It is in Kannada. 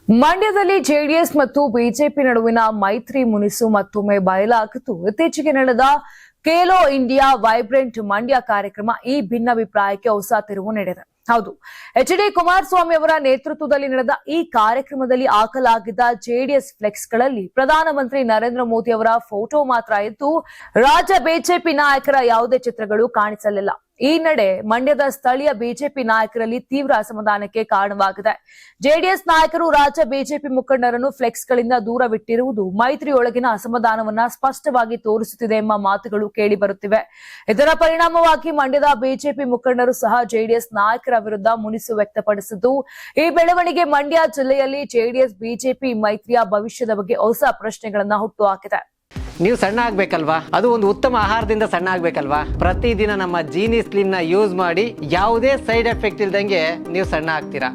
ಮಂಡ್ಯದಲ್ಲಿ ಜೆಡಿಎಸ್ ಮತ್ತು ಬಿಜೆಪಿ ನಡುವಿನ ಮೈತ್ರಿ ಮುನಿಸು ಮತ್ತೊಮ್ಮೆ ಬಯಲಾಗಿತ್ತು. ಇತ್ತೀಚೆಗೆ ನಡೆದ ಖೇಲೋ ಇಂಡಿಯಾ ವೈಬ್ರೆಂಟ್ ಮಂಡ್ಯ ಕಾರ್ಯಕ್ರಮ ಈ ಭಿನ್ನಾಭಿಪ್ರಾಯಕ್ಕೆ ಹೊಸ ತಿರುವು ನೀಡಿದೆ. ಹೌದು, ಎಚ್.ಡಿ. ಕುಮಾರಸ್ವಾಮಿ ಅವರ ನೇತೃತ್ವದಲ್ಲಿ ನಡೆದ ಈ ಕಾರ್ಯಕ್ರಮದಲ್ಲಿ ಹಾಕಲಾಗಿದ್ದ ಜೆಡಿಎಸ್ ಫ್ಲೆಕ್ಸ್ಗಳಲ್ಲಿ ಪ್ರಧಾನಮಂತ್ರಿ ನರೇಂದ್ರ ಮೋದಿ ಅವರ ಫೋಟೋ ಮಾತ್ರ ಇದ್ದು, ರಾಜ್ಯ ಬಿಜೆಪಿ ನಾಯಕರ ಯಾವುದೇ ಚಿತ್ರಗಳು ಕಾಣಿಸಲಿಲ್ಲ. ಈ ನಡೆ ಮಂಡ್ಯದ ಸ್ಥಳೀಯ ಬಿಜೆಪಿ ನಾಯಕರಲ್ಲಿ ತೀವ್ರ ಅಸಮಾಧಾನಕ್ಕೆ ಕಾರಣವಾಗಿದೆ. ಜೆಡಿಎಸ್ ನಾಯಕರು ರಾಜ್ಯ ಬಿಜೆಪಿ ಮುಖಂಡರನ್ನು ಫ್ಲೆಕ್ಸ್ಗಳಿಂದ ದೂರವಿಟ್ಟಿರುವುದು ಮೈತ್ರಿಯೊಳಗಿನ ಅಸಮಾಧಾನವನ್ನ ಸ್ಪಷ್ಟವಾಗಿ ತೋರಿಸುತ್ತಿದೆ ಎಂಬ ಮಾತುಗಳು ಕೇಳಿಬರುತ್ತಿವೆ. ಇದರ ಪರಿಣಾಮವಾಗಿ ಮಂಡ್ಯದ ಬಿಜೆಪಿ ಮುಖಂಡರು ಸಹ ಜೆಡಿಎಸ್ ನಾಯಕರ ವಿರುದ್ಧ ಮುನಿಸು ವ್ಯಕ್ತಪಡಿಸಿದ್ದು, ಈ ಬೆಳವಣಿಗೆ ಮಂಡ್ಯ ಜಿಲ್ಲೆಯಲ್ಲಿ ಜೆಡಿಎಸ್ ಬಿಜೆಪಿ ಮೈತ್ರಿಯ ಭವಿಷ್ಯದ ಬಗ್ಗೆ ಹೊಸ ಪ್ರಶ್ನೆಗಳನ್ನ ಹುಟ್ಟುಹಾಕಿದೆ. ನೀವು ಸಣ್ಣ ಆಗ್ಬೇಕಲ್ವಾ? ಅದು ಒಂದು ಉತ್ತಮ ಆಹಾರದಿಂದ ಸಣ್ಣ ಆಗ್ಬೇಕಲ್ವಾ? ಪ್ರತಿದಿನ ನಮ್ಮ ಜೀನಿ ಸ್ಲಿಮ್ ನ ಯೂಸ್ ಮಾಡಿ ಯಾವುದೇ ಸೈಡ್ ಎಫೆಕ್ಟ್ ಇಲ್ದಂಗೆ ನೀವು ಸಣ್ಣ ಆಗ್ತೀರಾ.